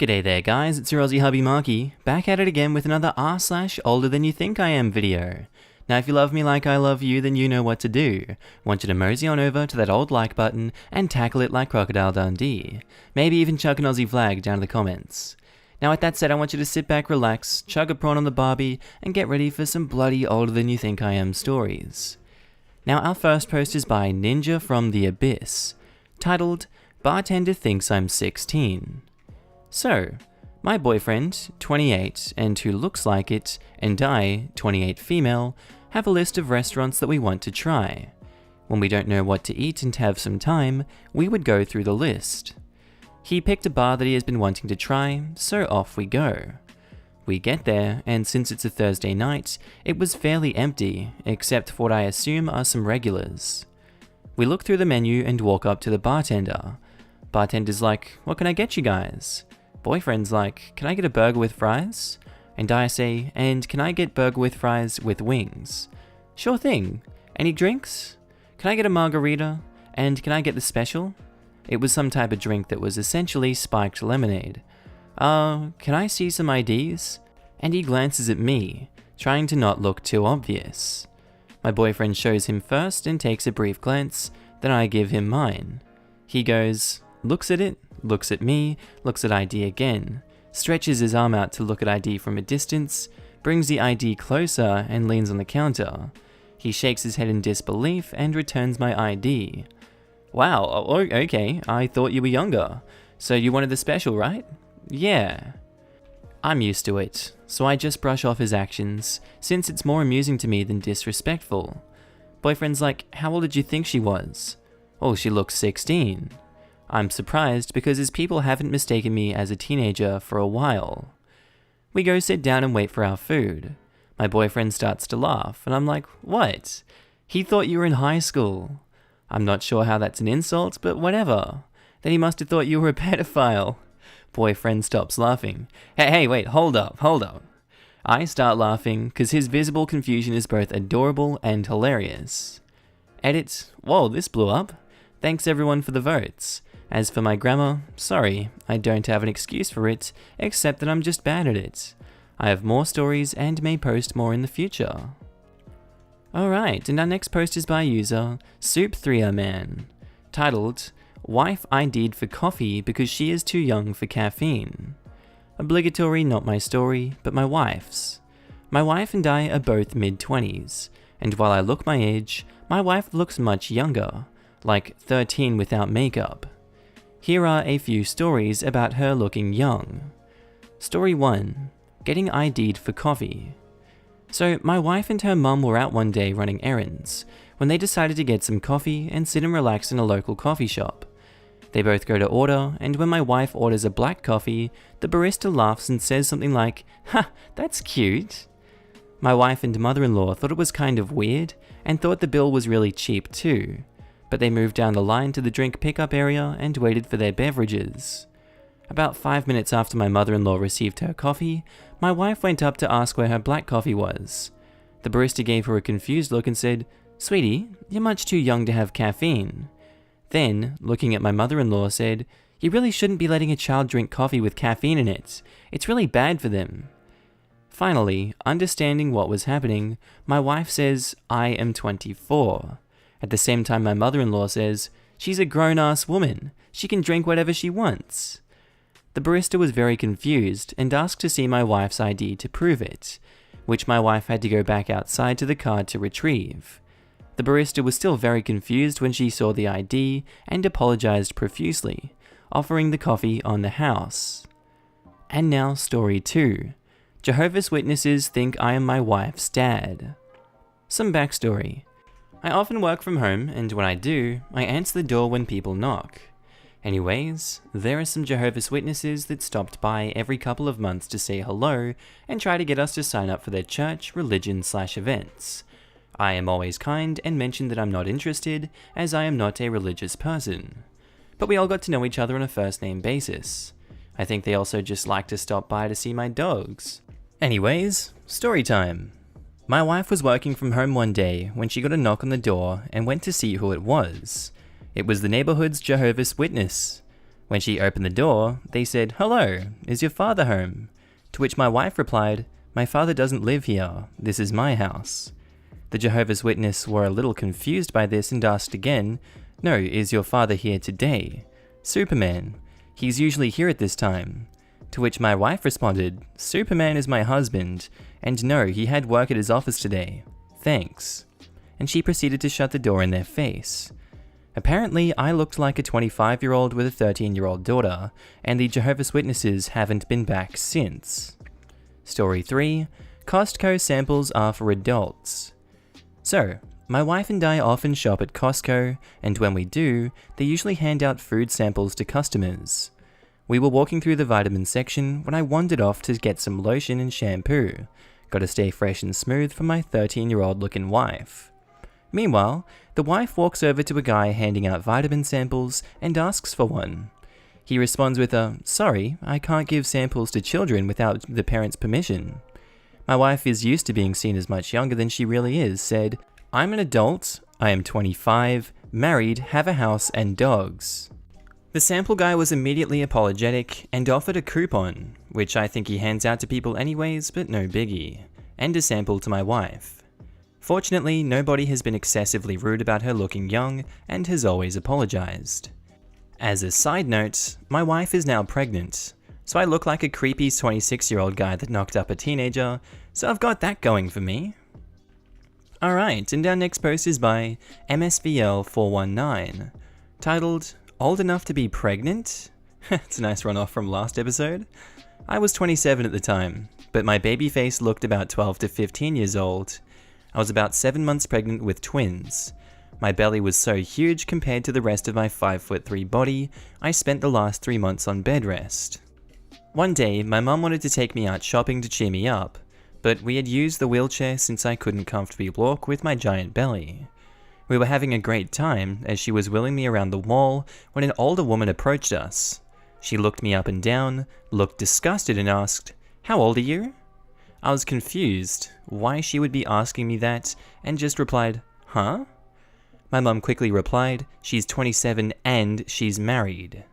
G'day there guys, it's your Aussie Hubby Markee, back at it again with another r/older than you think I am video. Now if you love me like I love you, then you know what to do. I want you to mosey on over to that old like button and tackle it like Crocodile Dundee. Maybe even chuck an Aussie flag down in the comments. Now with that said, I want you to sit back, relax, chug a prawn on the barbie, and get ready for some bloody older than you think I am stories. Now our first post is by Ninja from the Abyss, titled, Bartender Thinks I'm 16. So, my boyfriend, 28, and who looks like it, and I, 28 female, have a list of restaurants that we want to try. When we don't know what to eat and have some time, we would go through the list. He picked a bar that he has been wanting to try, so off we go. We get there, and since it's a Thursday night, it was fairly empty, except for what I assume are some regulars. We look through the menu and walk up to the bartender. Bartender's like, "What can I get you guys?" Boyfriend's like, "Can I get a burger with fries?" And I say, "And can I get burger with fries with wings?" "Sure thing. Any drinks?" "Can I get a margarita? And can I get the special?" It was some type of drink that was essentially spiked lemonade. Can I see some IDs?" And he glances at me, trying to not look too obvious. My boyfriend shows him first and takes a brief glance, then I give him mine. He goes, looks at it, looks at me, looks at ID again, stretches his arm out to look at ID from a distance, brings the ID closer and leans on the counter. He shakes his head in disbelief and returns my ID. "Wow, okay, I thought you were younger. So you wanted the special, right?" "Yeah." I'm used to it, so I just brush off his actions, since it's more amusing to me than disrespectful. Boyfriend's like, "How old did you think she was?" "Oh, she looks 16. I'm surprised because his people haven't mistaken me as a teenager for a while. We go sit down and wait for our food. My boyfriend starts to laugh, and I'm like, "What? He thought you were in high school." I'm not sure how that's an insult, but whatever. Then he must have thought you were a pedophile. Boyfriend stops laughing. Hey, wait, hold up. I start laughing, because his visible confusion is both adorable and hilarious. Edit, whoa, this blew up. Thanks everyone for the votes. As for my grammar, sorry, I don't have an excuse for it, except that I'm just bad at it. I have more stories and may post more in the future. Alright, and our next post is by user Soup3man, titled, Wife ID'd for coffee because she is too young for caffeine. Obligatory, not my story, but my wife's. My wife and I are both mid-20s, and while I look my age, my wife looks much younger, like 13 without makeup. Here are a few stories about her looking young. Story 1. Getting ID'd for coffee. So my wife and her mum were out one day running errands, when they decided to get some coffee and sit and relax in a local coffee shop. They both go to order, and when my wife orders a black coffee, the barista laughs and says something like, "Ha, that's cute." My wife and mother-in-law thought it was kind of weird, and thought the bill was really cheap too. But they moved down the line to the drink pickup area and waited for their beverages. About 5 minutes after my mother-in-law received her coffee, my wife went up to ask where her black coffee was. The barista gave her a confused look and said, "Sweetie, you're much too young to have caffeine." Then, looking at my mother-in-law, said, "You really shouldn't be letting a child drink coffee with caffeine in it. It's really bad for them." Finally, understanding what was happening, my wife says, "I am 24. At the same time, my mother-in-law says, "She's a grown-ass woman. She can drink whatever she wants." The barista was very confused and asked to see my wife's ID to prove it, which my wife had to go back outside to the car to retrieve. The barista was still very confused when she saw the ID and apologized profusely, offering the coffee on the house. And now story 2. Jehovah's Witnesses think I am my wife's dad. Some backstory. I often work from home, and when I do, I answer the door when people knock. Anyways, there are some Jehovah's Witnesses that stopped by every couple of months to say hello and try to get us to sign up for their church, religion/events. I am always kind and mention that I'm not interested, as I am not a religious person. But we all got to know each other on a first name basis. I think they also just like to stop by to see my dogs. Anyways, story time. My wife was working from home one day when she got a knock on the door and went to see who it was. It was the neighborhood's Jehovah's Witness. When she opened the door, they said, "Hello, is your father home?" To which my wife replied, "My father doesn't live here, this is my house." The Jehovah's Witness were a little confused by this and asked again, "No, is your father here today?" "Superman, he's usually here at this time." To which my wife responded, "Superman is my husband, and no, he had work at his office today. Thanks." And she proceeded to shut the door in their face. Apparently, I looked like a 25-year-old with a 13-year-old daughter, and the Jehovah's Witnesses haven't been back since. Story 3. Costco samples are for adults. So, my wife and I often shop at Costco, and when we do, they usually hand out food samples to customers. We were walking through the vitamin section when I wandered off to get some lotion and shampoo. Gotta stay fresh and smooth for my 13-year-old looking wife. Meanwhile, the wife walks over to a guy handing out vitamin samples and asks for one. He responds with a, "Sorry, I can't give samples to children without the parents' permission." My wife is used to being seen as much younger than she really is, said, "I'm an adult, I am 25, married, have a house and dogs." The sample guy was immediately apologetic and offered a coupon, which I think he hands out to people anyways, but no biggie, and a sample to my wife. Fortunately, nobody has been excessively rude about her looking young and has always apologized. As a side note, my wife is now pregnant, so I look like a creepy 26-year-old guy that knocked up a teenager, so I've got that going for me. Alright, and our next post is by MSVL419, titled, "Old Enough to Be Pregnant?" It's a nice runoff from last episode. I was 27 at the time, but my baby face looked about 12 to 15 years old. I was about 7 months pregnant with twins. My belly was so huge compared to the rest of my 5'3" body, I spent the last 3 months on bed rest. One day, my mum wanted to take me out shopping to cheer me up, but we had used the wheelchair since I couldn't comfortably walk with my giant belly. We were having a great time as she was wheeling me around the mall when an older woman approached us. She looked me up and down, looked disgusted and asked, "How old are you?" I was confused why she would be asking me that and just replied, "Huh?" My mum quickly replied, "She's 27 and she's married,"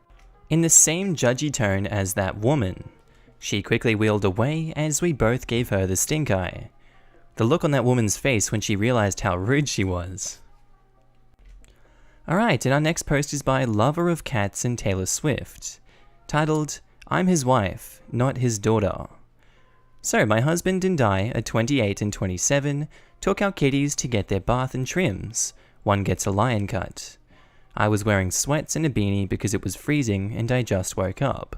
in the same judgy tone as that woman. She quickly wheeled away as we both gave her the stink eye. The look on that woman's face when she realized how rude she was. Alright, and our next post is by Lover of Cats and Taylor Swift, titled, "I'm his wife, not his daughter." So my husband and I, at 28 and 27, took our kitties to get their bath and trims. One gets a lion cut. I was wearing sweats and a beanie because it was freezing and I just woke up.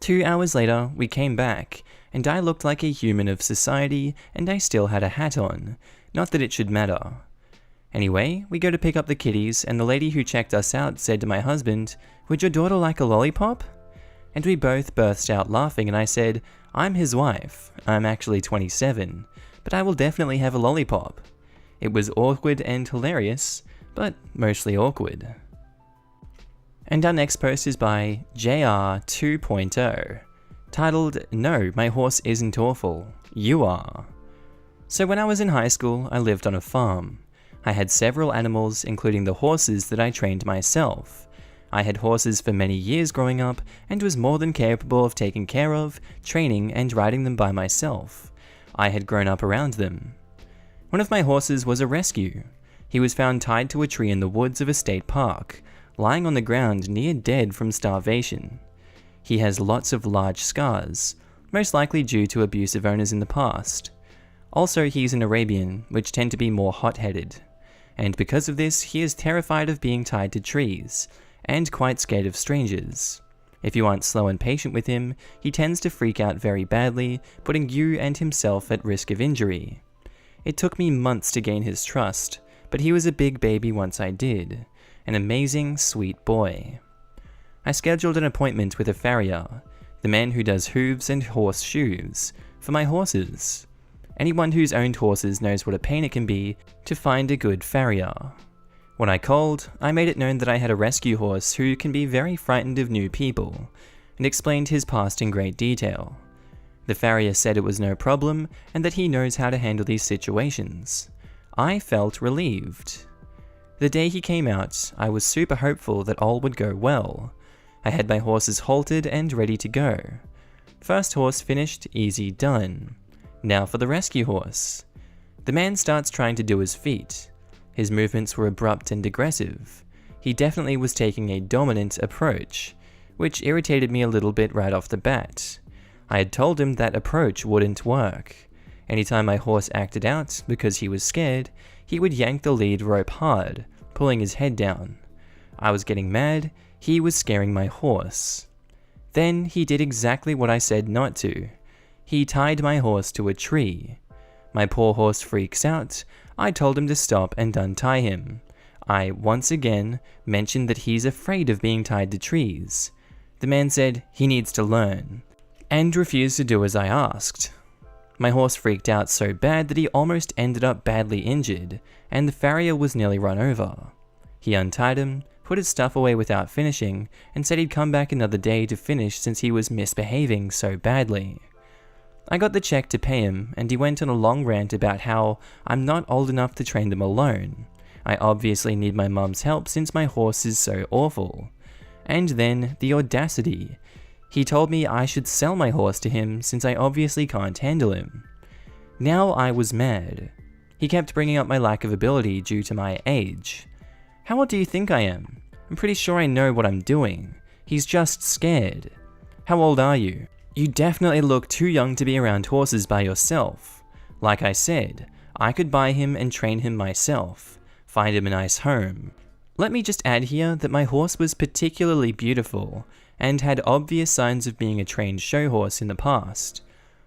2 hours later, we came back, and I looked like a human of society and I still had a hat on. Not that it should matter. Anyway, we go to pick up the kitties and the lady who checked us out said to my husband, "Would your daughter like a lollipop?" And we both burst out laughing and I said, "I'm his wife. I'm actually 27, but I will definitely have a lollipop." It was awkward and hilarious, but mostly awkward. And our next post is by JR 2.0, titled, "No, my horse isn't awful. You are." So when I was in high school, I lived on a farm. I had several animals, including the horses that I trained myself. I had horses for many years growing up and was more than capable of taking care of, training, and riding them by myself. I had grown up around them. One of my horses was a rescue. He was found tied to a tree in the woods of a state park, lying on the ground near dead from starvation. He has lots of large scars, most likely due to abusive owners in the past. Also, he's an Arabian, which tend to be more hot-headed. And because of this, he is terrified of being tied to trees, and quite scared of strangers. If you aren't slow and patient with him, he tends to freak out very badly, putting you and himself at risk of injury. It took me months to gain his trust, but he was a big baby once I did. An amazing, sweet boy. I scheduled an appointment with a farrier, the man who does hooves and horseshoes, for my horses. Anyone who's owned horses knows what a pain it can be to find a good farrier. When I called, I made it known that I had a rescue horse who can be very frightened of new people, and explained his past in great detail. The farrier said it was no problem, and that he knows how to handle these situations. I felt relieved. The day he came out, I was super hopeful that all would go well. I had my horses halted and ready to go. First horse finished, easy done. Now for the rescue horse. The man starts trying to do his feat. His movements were abrupt and aggressive. He definitely was taking a dominant approach, which irritated me a little bit right off the bat. I had told him that approach wouldn't work. Anytime my horse acted out because he was scared, he would yank the lead rope hard, pulling his head down. I was getting mad, he was scaring my horse. Then he did exactly what I said not to. He tied my horse to a tree. My poor horse freaks out. I told him to stop and untie him. I, once again, mentioned that he's afraid of being tied to trees. The man said he needs to learn, and refused to do as I asked. My horse freaked out so bad that he almost ended up badly injured, and the farrier was nearly run over. He untied him, put his stuff away without finishing, and said he'd come back another day to finish since he was misbehaving so badly. I got the check to pay him, and he went on a long rant about how I'm not old enough to train them alone. I obviously need my mum's help since my horse is so awful. And then, the audacity. He told me I should sell my horse to him since I obviously can't handle him. Now I was mad. He kept bringing up my lack of ability due to my age. How old do you think I am? I'm pretty sure I know what I'm doing. He's just scared. How old are you? You definitely look too young to be around horses by yourself. Like I said, I could buy him and train him myself. Find him a nice home. Let me just add here that my horse was particularly beautiful, and had obvious signs of being a trained show horse in the past.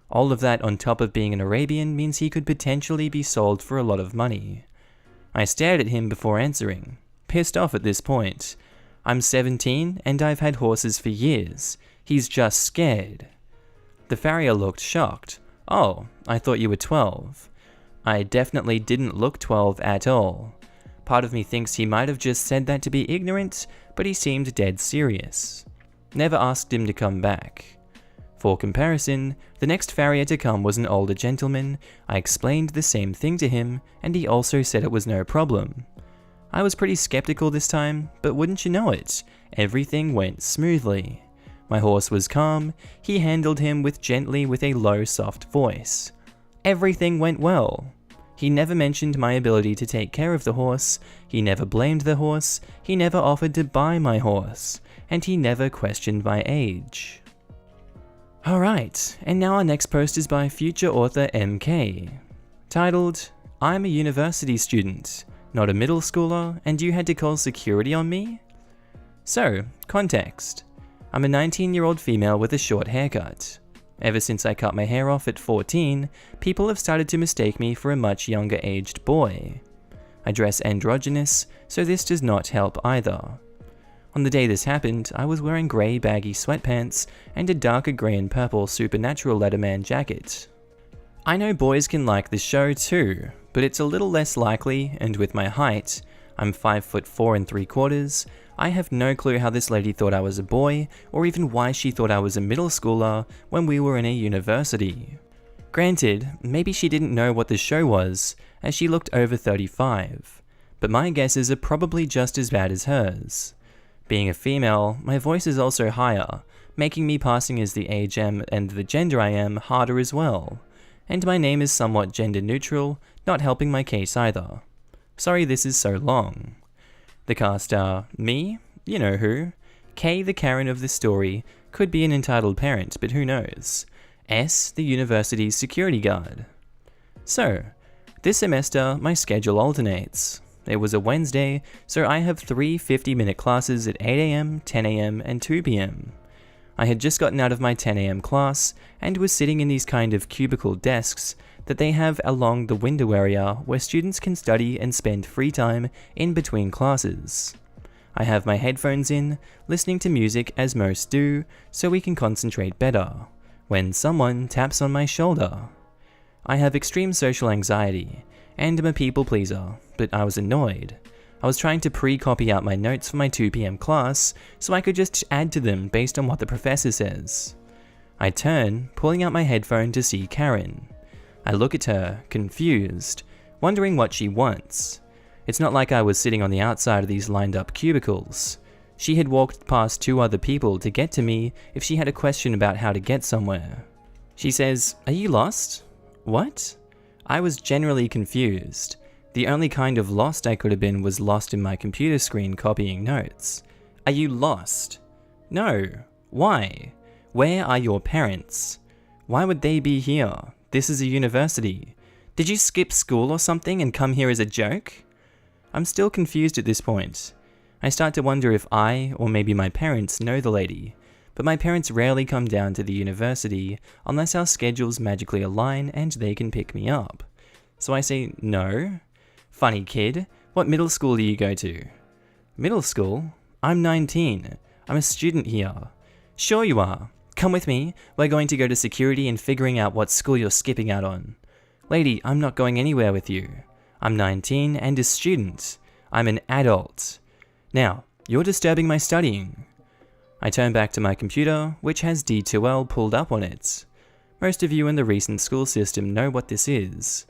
All of that on top of being an Arabian means he could potentially be sold for a lot of money. I stared at him before answering, pissed off at this point. I'm 17 and I've had horses for years. He's just scared. The farrier looked shocked. Oh, I thought you were 12. I definitely didn't look 12 at all. Part of me thinks he might have just said that to be ignorant, but he seemed dead serious. Never asked him to come back. For comparison, the next farrier to come was an older gentleman. I explained the same thing to him, and he also said it was no problem. I was pretty skeptical this time, but wouldn't you know it, everything went smoothly. My horse was calm, he handled him gently with a low, soft voice. Everything went well. He never mentioned my ability to take care of the horse, he never blamed the horse, he never offered to buy my horse, and he never questioned my age. Alright, and now our next post is by future author MK, titled, I'm a university student, not a middle schooler, and you had to call security on me? So, context. I'm a 19-year-old female with a short haircut. Ever since I cut my hair off at 14, people have started to mistake me for a much younger aged boy. I dress androgynous, so this does not help either. On the day this happened, I was wearing grey baggy sweatpants and a darker grey and purple Supernatural Letterman jacket. I know boys can like this show too, but it's a little less likely, and with my height, I'm 5'4 3/4, I have no clue how this lady thought I was a boy, or even why she thought I was a middle schooler when we were in a university. Granted, maybe she didn't know what the show was, as she looked over 35, but my guesses are probably just as bad as hers. Being a female, my voice is also higher, making me passing as the age and the gender I am harder as well, and my name is somewhat gender neutral, not helping my case either. Sorry this is so long. The cast are me, you know who, Kay the Karen of the story, could be an entitled parent, but who knows, S the university's security guard. So, this semester my schedule alternates. It was a Wednesday, so I have 3 50-minute classes at 8 AM, 10 AM, and 2 PM. I had just gotten out of my 10 AM class, and was sitting in these kind of cubicle desks that they have along the window area where students can study and spend free time in between classes. I have my headphones in, listening to music as most do, so we can concentrate better, when someone taps on my shoulder. I have extreme social anxiety, and am a people pleaser, but I was annoyed. I was trying to pre-copy out my notes for my 2 PM class, so I could just add to them based on what the professor says. I turn, pulling out my headphone to see Karen. I look at her, confused, wondering what she wants. It's not like I was sitting on the outside of these lined up cubicles. She had walked past 2 other people to get to me if she had a question about how to get somewhere. She says, "Are you lost?" What? I was generally confused. The only kind of lost I could have been was lost in my computer screen copying notes. Are you lost? No. Why? Where are your parents? Why would they be here? This is a university. Did you skip school or something and come here as a joke? I'm still confused at this point. I start to wonder if I, or maybe my parents, know the lady, but my parents rarely come down to the university unless our schedules magically align and they can pick me up. So I say, no. Funny kid, what middle school do you go to? Middle school? I'm 19. I'm a student here. Sure you are. Come with me, we're going to go to security and figuring out what school you're skipping out on. Lady, I'm not going anywhere with you. I'm 19 and a student. I'm an adult. Now, you're disturbing my studying. I turn back to my computer, which has D2L pulled up on it. Most of you in the recent school system know what this is.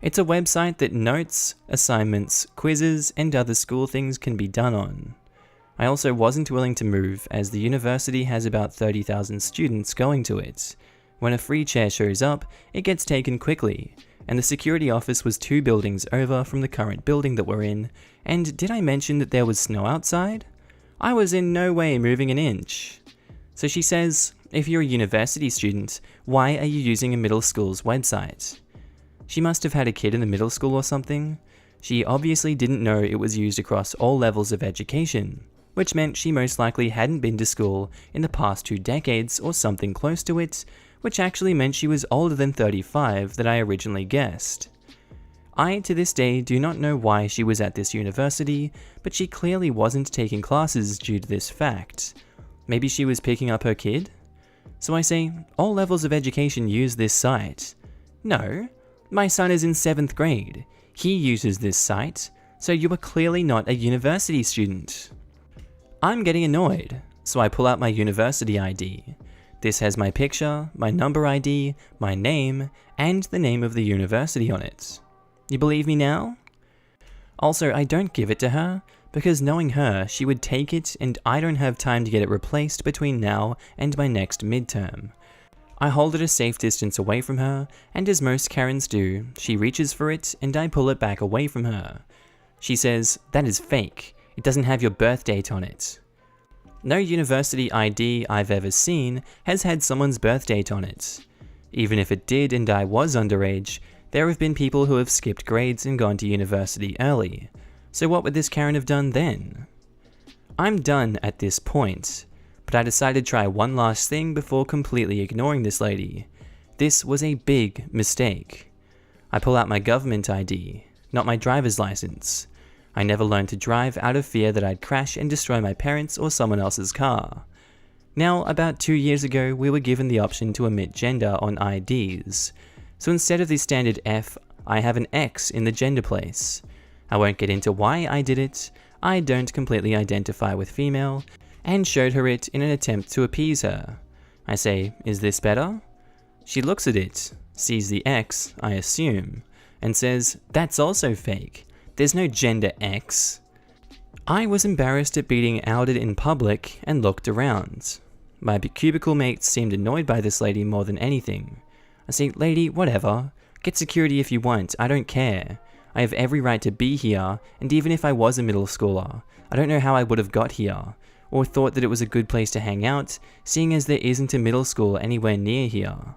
It's a website that notes, assignments, quizzes, and other school things can be done on. I also wasn't willing to move as the university has about 30,000 students going to it. When a free chair shows up, it gets taken quickly, and the security office was 2 buildings over from the current building that we're in, and did I mention that there was snow outside? I was in no way moving an inch. So she says, if you're a university student, why are you using a middle school's website? She must have had a kid in the middle school or something. She obviously didn't know it was used across all levels of education, which meant she most likely hadn't been to school in the past 2 decades or something close to it, which actually meant she was older than 35 that I originally guessed. I, to this day, do not know why she was at this university, but she clearly wasn't taking classes due to this fact. Maybe she was picking up her kid? So I say, all levels of education use this site. No, my son is in 7th grade. He uses this site, so you are clearly not a university student. I'm getting annoyed, so I pull out my university ID. This has my picture, my number ID, my name, and the name of the university on it. You believe me now? Also, I don't give it to her, because knowing her, she would take it and I don't have time to get it replaced between now and my next midterm. I hold it a safe distance away from her, and as most Karens do, she reaches for it and I pull it back away from her. She says, "That is fake. It doesn't have your birth date on it." No university ID I've ever seen has had someone's birth date on it. Even if it did and I was underage, there have been people who have skipped grades and gone to university early. So what would this Karen have done then? I'm done at this point, but I decided to try one last thing before completely ignoring this lady. This was a big mistake. I pull out my government ID, not my driver's license. I never learned to drive out of fear that I'd crash and destroy my parents' or someone else's car. Now, about 2 years ago, we were given the option to omit gender on IDs. So instead of the standard F, I have an X in the gender place. I won't get into why I did it. I don't completely identify with female, and showed her it in an attempt to appease her. I say, "Is this better?" She looks at it, sees the X, I assume, and says, "That's also fake. There's no gender X." I was embarrassed at being outed in public and looked around. My cubicle mates seemed annoyed by this lady more than anything. I say, "Lady, whatever. Get security if you want, I don't care. I have every right to be here, and even if I was a middle schooler, I don't know how I would have got here, or thought that it was a good place to hang out, seeing as there isn't a middle school anywhere near here."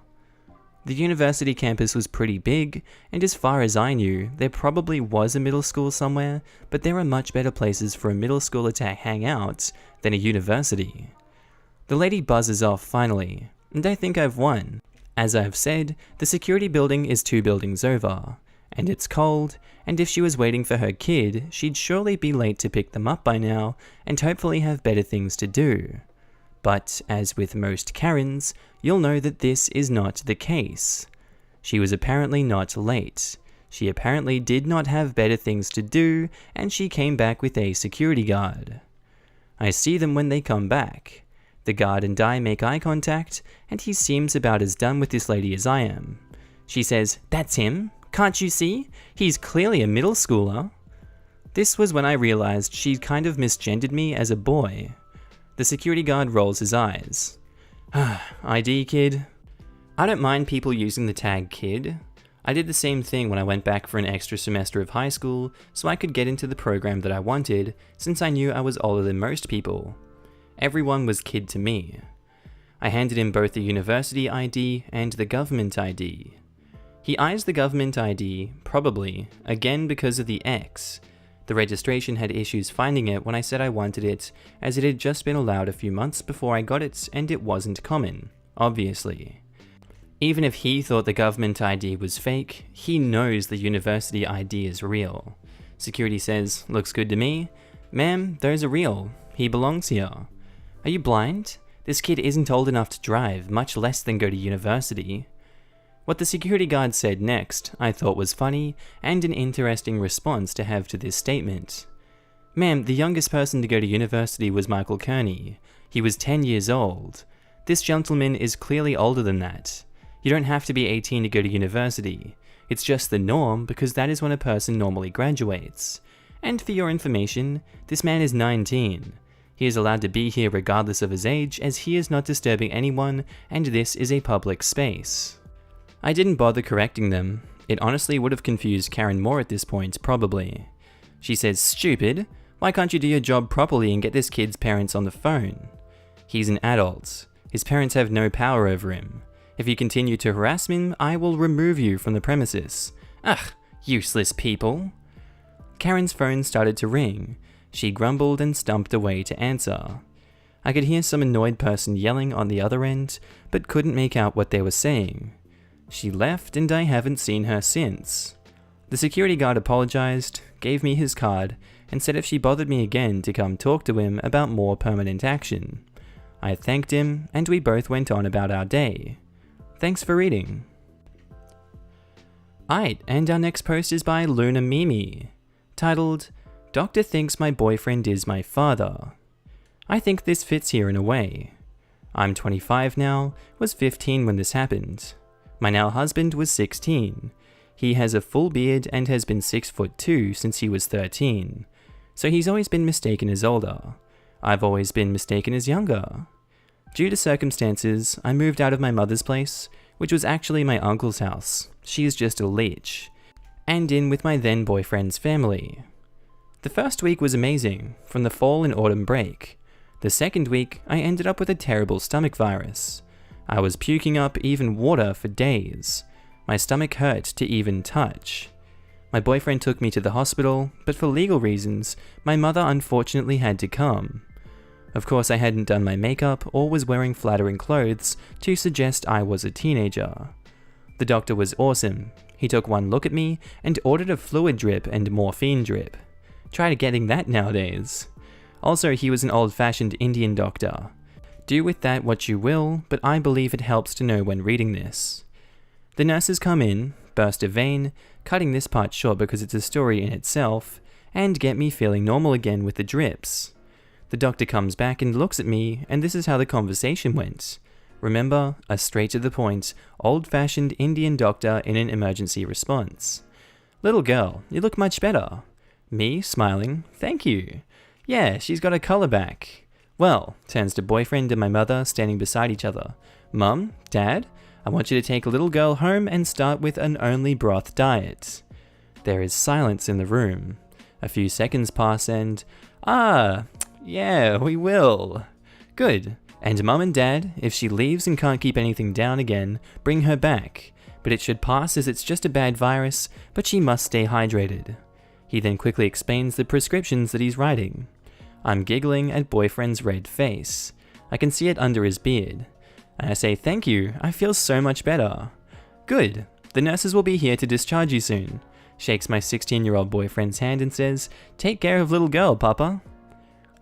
The university campus was pretty big, and as far as I knew, there probably was a middle school somewhere, but there are much better places for a middle schooler to hang out than a university. The lady buzzes off finally, and I think I've won. As I've said, the security building is 2 buildings over, and it's cold, and if she was waiting for her kid, she'd surely be late to pick them up by now, and hopefully have better things to do. But, as with most Karens, you'll know that this is not the case. She was apparently not late. She apparently did not have better things to do, and she came back with a security guard. I see them when they come back. The guard and I make eye contact, and he seems about as done with this lady as I am. She says, "That's him. Can't you see? He's clearly a middle schooler." This was when I realized she'd kind of misgendered me as a boy. The security guard rolls his eyes. ID kid? I don't mind people using the tag kid. I did the same thing when I went back for an extra semester of high school so I could get into the program that I wanted, since I knew I was older than most people. Everyone was kid to me. I handed him both the university ID and the government ID. He eyes the government ID, probably, again because of the X. The registration had issues finding it when I said I wanted it, as it had just been allowed a few months before I got it and it wasn't common, obviously. Even if he thought the government ID was fake, he knows the university ID is real. Security says, "Looks good to me." "Ma'am, those are real. He belongs here." "Are you blind? This kid isn't old enough to drive, much less than go to university." What the security guard said next, I thought was funny, and an interesting response to have to this statement. "Ma'am, the youngest person to go to university was Michael Kearney. He was 10 years old. This gentleman is clearly older than that. You don't have to be 18 to go to university. It's just the norm because that is when a person normally graduates. And for your information, this man is 19. He is allowed to be here regardless of his age, as he is not disturbing anyone, and this is a public space." I didn't bother correcting them. It honestly would have confused Karen more at this point, probably. She says, "Stupid, why can't you do your job properly and get this kid's parents on the phone? He's an adult. His parents have no power over him. If you continue to harass him, I will remove you from the premises." Ugh, useless people. Karen's phone started to ring. She grumbled and stumped away to answer. I could hear some annoyed person yelling on the other end, but couldn't make out what they were saying. She left and I haven't seen her since. The security guard apologized, gave me his card, and said if she bothered me again to come talk to him about more permanent action. I thanked him, and we both went on about our day. Thanks for reading. Aight, and our next post is by Luna Mimi, titled, "Doctor thinks my boyfriend is my father." I think this fits here in a way. I'm 25 now, was 15 when this happened. My now husband was 16. He has a full beard and has been 6'2" since he was 13. So he's always been mistaken as older. I've always been mistaken as younger. Due to circumstances, I moved out of my mother's place, which was actually my uncle's house. She is just a leech. And in with my then boyfriend's family. The first week was amazing, from the fall and autumn break. The second week, I ended up with a terrible stomach virus. I was puking up even water for days. My stomach hurt to even touch. My boyfriend took me to the hospital, but for legal reasons, my mother unfortunately had to come. Of course, I hadn't done my makeup or was wearing flattering clothes to suggest I was a teenager. The doctor was awesome. He took one look at me and ordered a fluid drip and morphine drip. Try getting that nowadays. Also, he was an old-fashioned Indian doctor. Do with that what you will, but I believe it helps to know when reading this. The nurses come in, burst a vein, cutting this part short because it's a story in itself, and get me feeling normal again with the drips. The doctor comes back and looks at me, and this is how the conversation went. Remember, a straight-to-the-point, old-fashioned Indian doctor in an emergency response. "Little girl, you look much better." Me, smiling, "Thank you. Yeah, she's got her color back." Well, turns to boyfriend and my mother standing beside each other. "Mum, Dad, I want you to take little girl home and start with an only broth diet." There is silence in the room. A few seconds pass and, yeah, we will. Good. And Mum and Dad, if she leaves and can't keep anything down again, bring her back. But it should pass as it's just a bad virus, but she must stay hydrated. He then quickly explains the prescriptions that he's writing. I'm giggling at boyfriend's red face. I can see it under his beard. And I say, "Thank you, I feel so much better." "Good. The nurses will be here to discharge you soon." Shakes my 16-year-old boyfriend's hand and says, "Take care of little girl, Papa."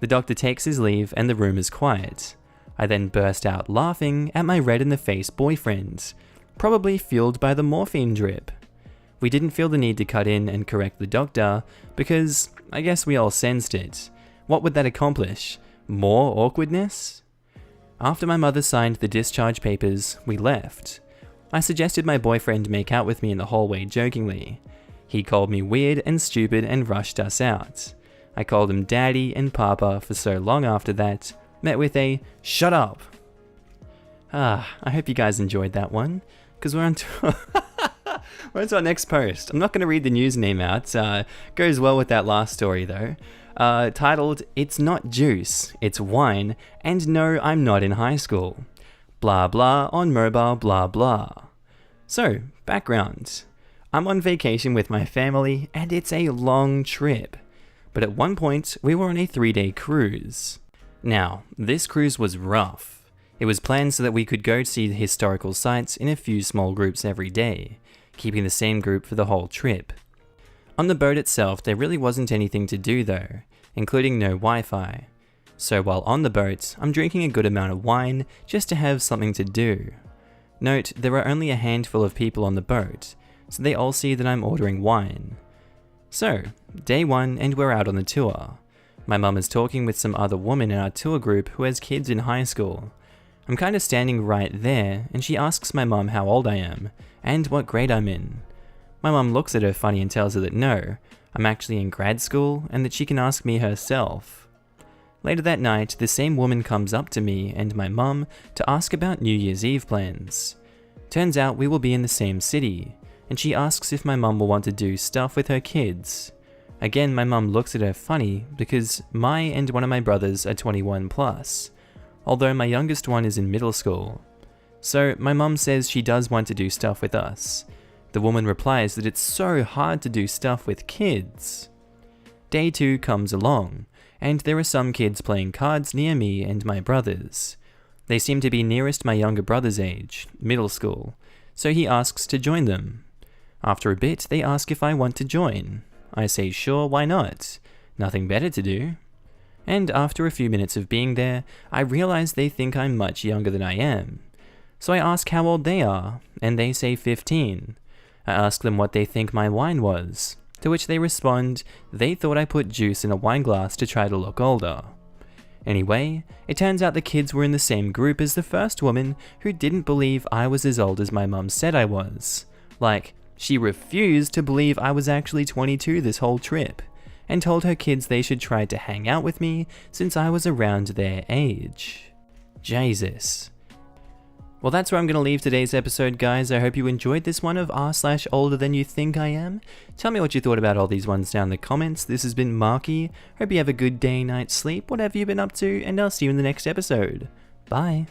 The doctor takes his leave and the room is quiet. I then burst out laughing at my red-in-the-face boyfriend, probably fueled by the morphine drip. We didn't feel the need to cut in and correct the doctor, because I guess we all sensed it. What would that accomplish? More awkwardness? After my mother signed the discharge papers, we left. I suggested my boyfriend make out with me in the hallway jokingly. He called me weird and stupid and rushed us out. I called him Daddy and Papa for so long after that, met with a "shut up." I hope you guys enjoyed that one, because we're on to our next post. I'm not going to read the username out, goes well with that last story though. Titled, "It's not juice, it's wine, and no, I'm not in high school. Blah blah on mobile blah blah." So, background. I'm on vacation with my family, and it's a long trip. But at one point, we were on a 3-day cruise. Now, this cruise was rough. It was planned so that we could go see the historical sites in a few small groups every day, keeping the same group for the whole trip. On the boat itself, there really wasn't anything to do though, including no Wi-Fi. So while on the boat, I'm drinking a good amount of wine just to have something to do. Note, there are only a handful of people on the boat, so they all see that I'm ordering wine. So, day 1 and we're out on the tour. My mum is talking with some other woman in our tour group who has kids in high school. I'm kinda standing right there, and she asks my mum how old I am, and what grade I'm in. My mum looks at her funny and tells her that no, I'm actually in grad school, and that she can ask me herself. Later that night, the same woman comes up to me and my mum to ask about New Year's Eve plans. Turns out we will be in the same city, and she asks if my mum will want to do stuff with her kids. Again, my mum looks at her funny because my and one of my brothers are 21 plus, although my youngest one is in middle school. So my mum says she does want to do stuff with us. The woman replies that it's so hard to do stuff with kids. Day 2 comes along, and there are some kids playing cards near me and my brothers. They seem to be nearest my younger brother's age, middle school, so he asks to join them. After a bit, they ask if I want to join. I say sure, why not? Nothing better to do. And after a few minutes of being there, I realize they think I'm much younger than I am. So I ask how old they are, and they say 15. I ask them what they think my wine was, to which they respond they thought I put juice in a wine glass to try to look older. Anyway, it turns out the kids were in the same group as the first woman who didn't believe I was as old as my mum said I was. Like, she refused to believe I was actually 22 this whole trip, and told her kids they should try to hang out with me since I was around their age. Jesus. Well, that's where I'm going to leave today's episode, guys. I hope you enjoyed this one of r/olderthanyouthinkiam. Tell me what you thought about all these ones down in the comments. This has been Markee. Hope you have a good day, night, sleep, whatever you've been up to, and I'll see you in the next episode. Bye.